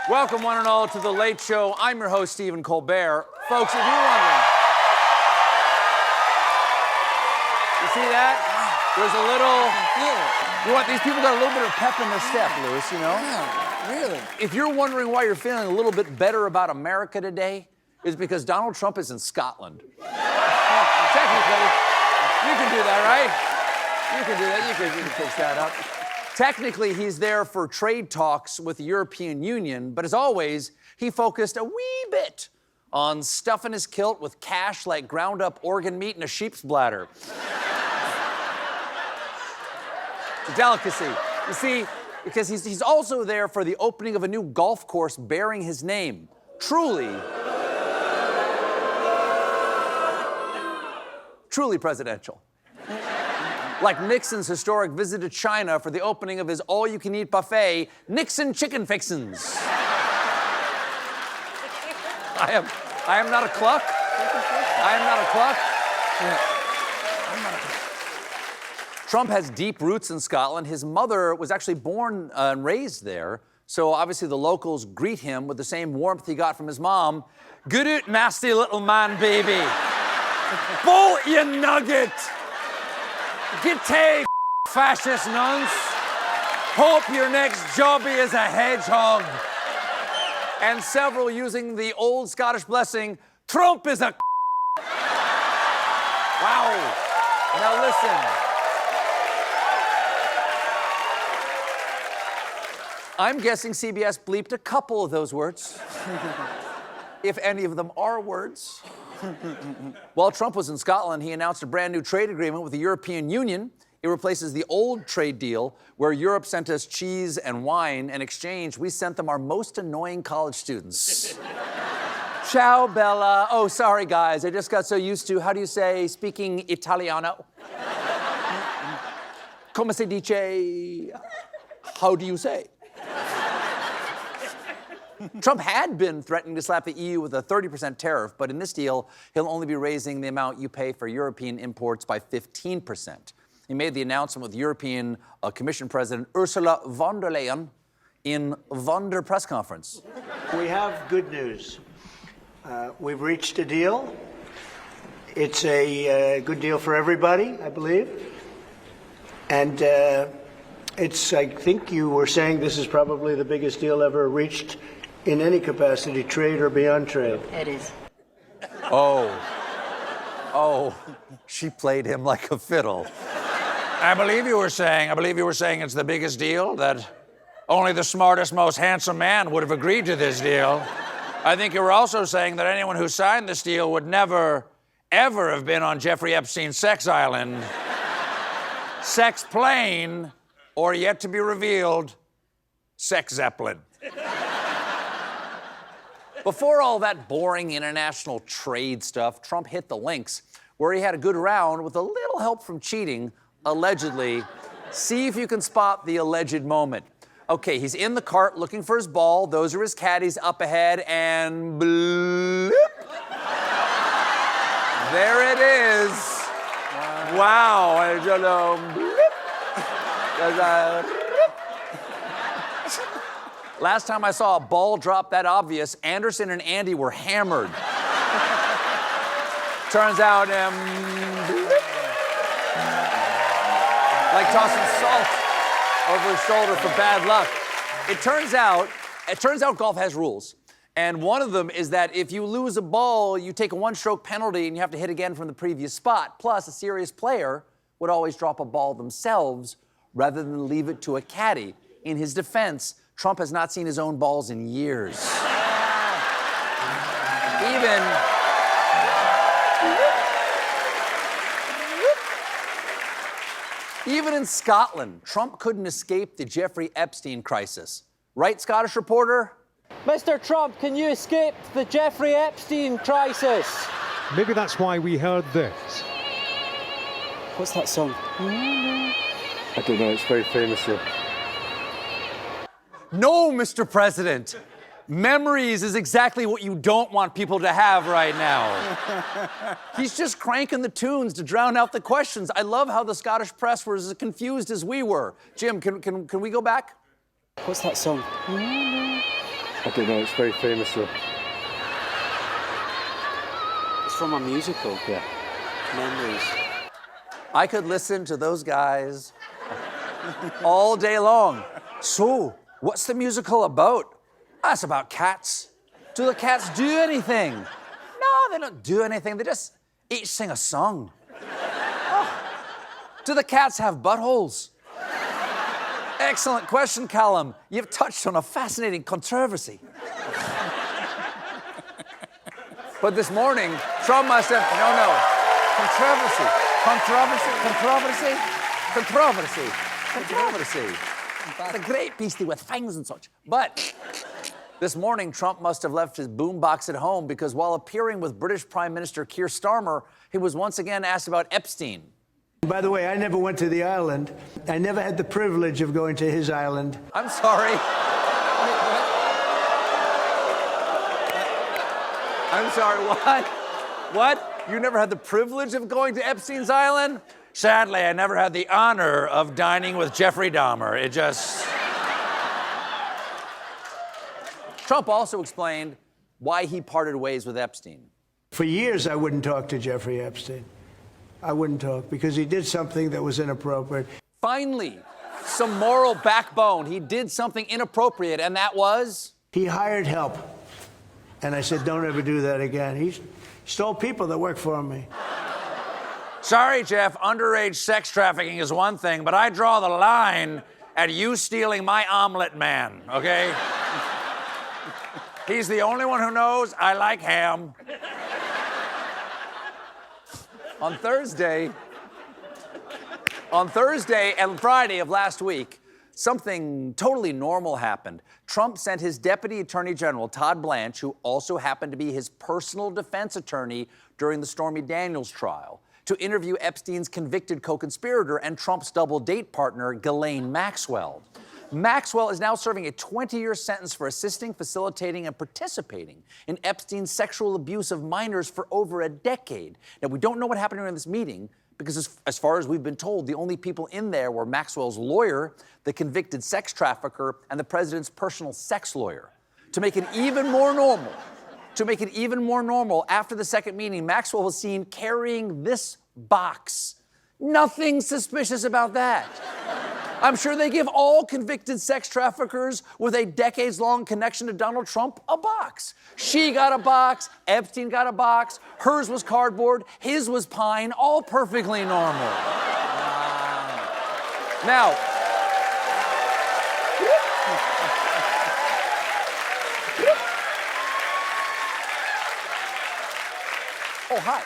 Welcome, one and all, to The Late Show. I'm your host, Stephen Colbert. Folks, if you're wondering... You see that? There's a little... You know what? These people got a little bit of pep in their step, Louis, you know? Yeah, really. If you're wondering why you're feeling a little bit better about America today, it's because Donald Trump is in Scotland. Technically, you can do that, right? You can do that. You can fix that up. Technically, he's there for trade talks with the European Union, but as always, he focused a wee bit on stuffing his kilt with cash like ground-up organ meat in a sheep's bladder. It's a delicacy. You see, because he's also there for the opening of a new golf course bearing his name. Truly presidential. Like Nixon's historic visit to China for the opening of his all-you-can-eat buffet, Nixon Chicken Fixins. I am not a cluck. I am not a cluck. I'm not a cluck. Trump has deep roots in Scotland. His mother was actually born and raised there, so obviously the locals greet him with the same warmth he got from his mom. Good out, nasty little man, baby. Bolt, you nugget. Get take, fascist nuns. Hope your next jobby is a hedgehog. And several using the old Scottish blessing, Trump is a Wow. Now listen. I'm guessing CBS bleeped a couple of those words. If any of them are words. While Trump was in Scotland, he announced a brand new trade agreement with the European Union. It replaces the old trade deal where Europe sent us cheese and wine. In exchange, we sent them our most annoying college students. Ciao, Bella. Oh, sorry, guys. I just got so used to, how do you say, speaking Italiano? Come si dice? How do you say? Trump had been threatening to slap the EU with a 30% tariff, but in this deal, he'll only be raising the amount you pay for European imports by 15%. He made the announcement with European Commission President Ursula von der Leyen in Von der press conference. We have good news. We've reached a deal. It's a good deal for everybody, I believe. And I think you were saying this is probably the biggest deal ever reached in any capacity, trade or beyond trade. It is. Oh, she played him like a fiddle. I believe you were saying it's the biggest deal, that only the smartest, most handsome man would have agreed to this deal. I think you were also saying that anyone who signed this deal would never, ever have been on Jeffrey Epstein's sex island, sex plane, or yet to be revealed, sex Zeppelin. Before all that boring international trade stuff, Trump hit the links, where he had a good round with a little help from cheating, allegedly. See if you can spot the alleged moment. Okay, he's in the cart looking for his ball. Those are his caddies up ahead, and bloop. There it is. Wow. I don't know. Bloop. Last time I saw a ball drop that obvious, Anderson and Andy were hammered. Turns out, like tossing salt over his shoulder for bad luck. It turns out golf has rules. And one of them is that if you lose a ball, you take a one-stroke penalty and you have to hit again from the previous spot. Plus, a serious player would always drop a ball themselves rather than leave it to a caddy. In his defense, Trump has not seen his own balls in years. Even in Scotland, Trump couldn't escape the Jeffrey Epstein crisis. Right, Scottish reporter? Mr. Trump, can you escape the Jeffrey Epstein crisis? Maybe that's why we heard this. What's that song? I don't know, it's very famous here. No, Mr. President. Memories is exactly what you don't want people to have right now. He's just cranking the tunes to drown out the questions. I love how the Scottish press was as confused as we were. Jim, can we go back? What's that song? I don't know, it's very famous though. It's from a musical. Yeah. Memories. I could listen to those guys all day long. So, what's the musical about? It's about cats. Do the cats do anything? No, they don't do anything. They just each sing a song. Oh. Do the cats have buttholes? Excellent question, Callum. You've touched on a fascinating controversy. But this morning, Trump must have... No. Controversy. The great beastie with fangs and such. But this morning, Trump must have left his boombox at home because while appearing with British Prime Minister Keir Starmer, he was once again asked about Epstein. By the way, I never went to the island. I never had the privilege of going to his island. I'm sorry. I'm sorry, what? What? You never had the privilege of going to Epstein's island? Sadly, I never had the honor of dining with Jeffrey Dahmer. It just... Trump also explained why he parted ways with Epstein. For years, I wouldn't talk to Jeffrey Epstein. I wouldn't talk because he did something that was inappropriate. Finally, some moral backbone. He did something inappropriate, and that was? He hired help. And I said, don't ever do that again. He stole people that work for me. Sorry, Jeff, underage sex trafficking is one thing, but I draw the line at you stealing my omelet man, okay? He's the only one who knows I like ham. On Thursday and Friday of last week, something totally normal happened. Trump sent his Deputy Attorney General, Todd Blanche, who also happened to be his personal defense attorney during the Stormy Daniels trial, to interview Epstein's convicted co-conspirator and Trump's double-date partner, Ghislaine Maxwell. Maxwell is now serving a 20-year sentence for assisting, facilitating, and participating in Epstein's sexual abuse of minors for over a decade. Now, we don't know what happened during this meeting because as far as we've been told, the only people in there were Maxwell's lawyer, the convicted sex trafficker, and the president's personal sex lawyer. To make it even more normal, after the second meeting, Maxwell was seen carrying this box. Nothing suspicious about that. I'm sure they give all convicted sex traffickers with a decades-long connection to Donald Trump a box. She got a box, Epstein got a box, hers was cardboard, his was pine, all perfectly normal. Now, oh, hi.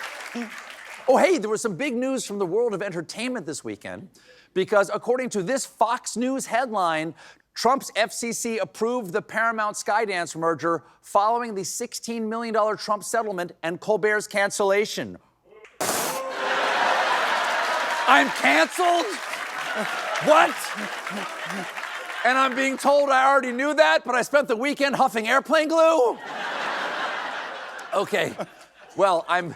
Oh, hey, there was some big news from the world of entertainment this weekend because according to this Fox News headline, Trump's FCC approved the Paramount Skydance merger following the $16 million Trump settlement and Colbert's cancellation. I'm canceled? What? And I'm being told I already knew that, but I spent the weekend huffing airplane glue? Okay, well, I'm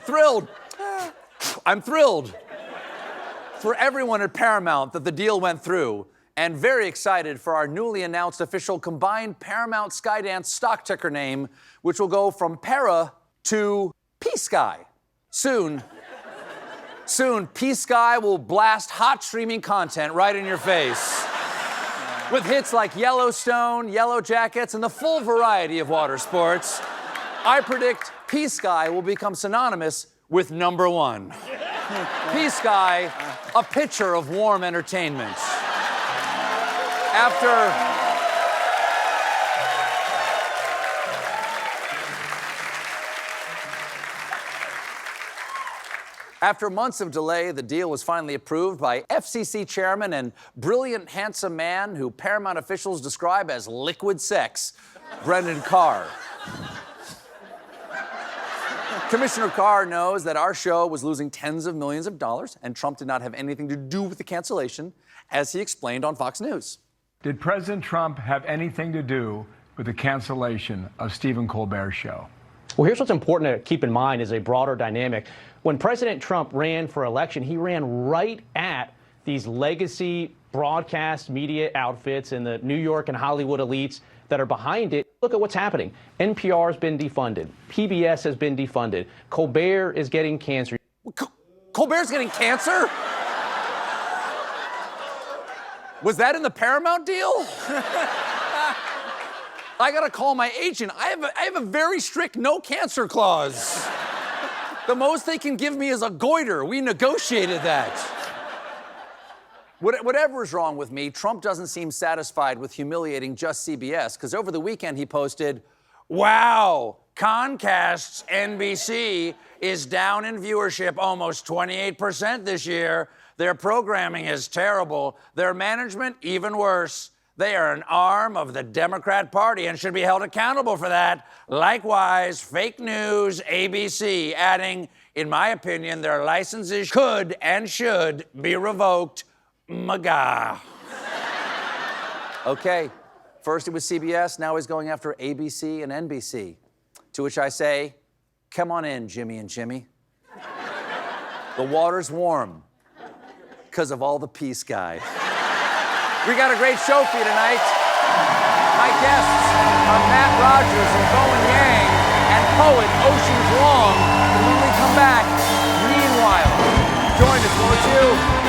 thrilled. I'm thrilled for everyone at Paramount that the deal went through, and very excited for our newly announced official combined Paramount Skydance stock ticker name, which will go from Para to PSKY. Soon, PSKY will blast hot streaming content right in your face. With hits like Yellowstone, Yellow Jackets, and the full variety of water sports, I predict PSKY will become synonymous with number one. PSKY, a picture of warm entertainment. After months of delay, the deal was finally approved by FCC chairman and brilliant, handsome man who Paramount officials describe as liquid sex, Brendan Carr. Commissioner Carr knows that our show was losing tens of millions of dollars, and Trump did not have anything to do with the cancellation, as he explained on Fox News. Did President Trump have anything to do with the cancellation of Stephen Colbert's show? Well, here's what's important to keep in mind is a broader dynamic. When President Trump ran for election, he ran right at these legacy broadcast media outfits and the New York and Hollywood elites that are behind it. Look at what's happening. NPR has been defunded. PBS has been defunded. Colbert is getting cancer. Colbert's getting cancer? Was that in the Paramount deal? I gotta call my agent. I have a very strict no cancer clause. The most they can give me is a goiter. We negotiated that. Whatever is wrong with me, Trump doesn't seem satisfied with humiliating just CBS, because over the weekend he posted, "Wow, Comcast's NBC is down in viewership almost 28% this year. Their programming is terrible. Their management, even worse. They are an arm of the Democrat Party and should be held accountable for that. Likewise, fake news, ABC," adding, "In my opinion, their licenses could and should be revoked. MAGA." Okay, first it was CBS, now he's going after ABC and NBC. To which I say, come on in, Jimmy and Jimmy. The water's warm because of all the PSKY. We got a great show for you tonight. My guests are Matt Rogers and Bowen Yang and poet Ocean Vuong. And when we come back, meanwhile, join us, won't you?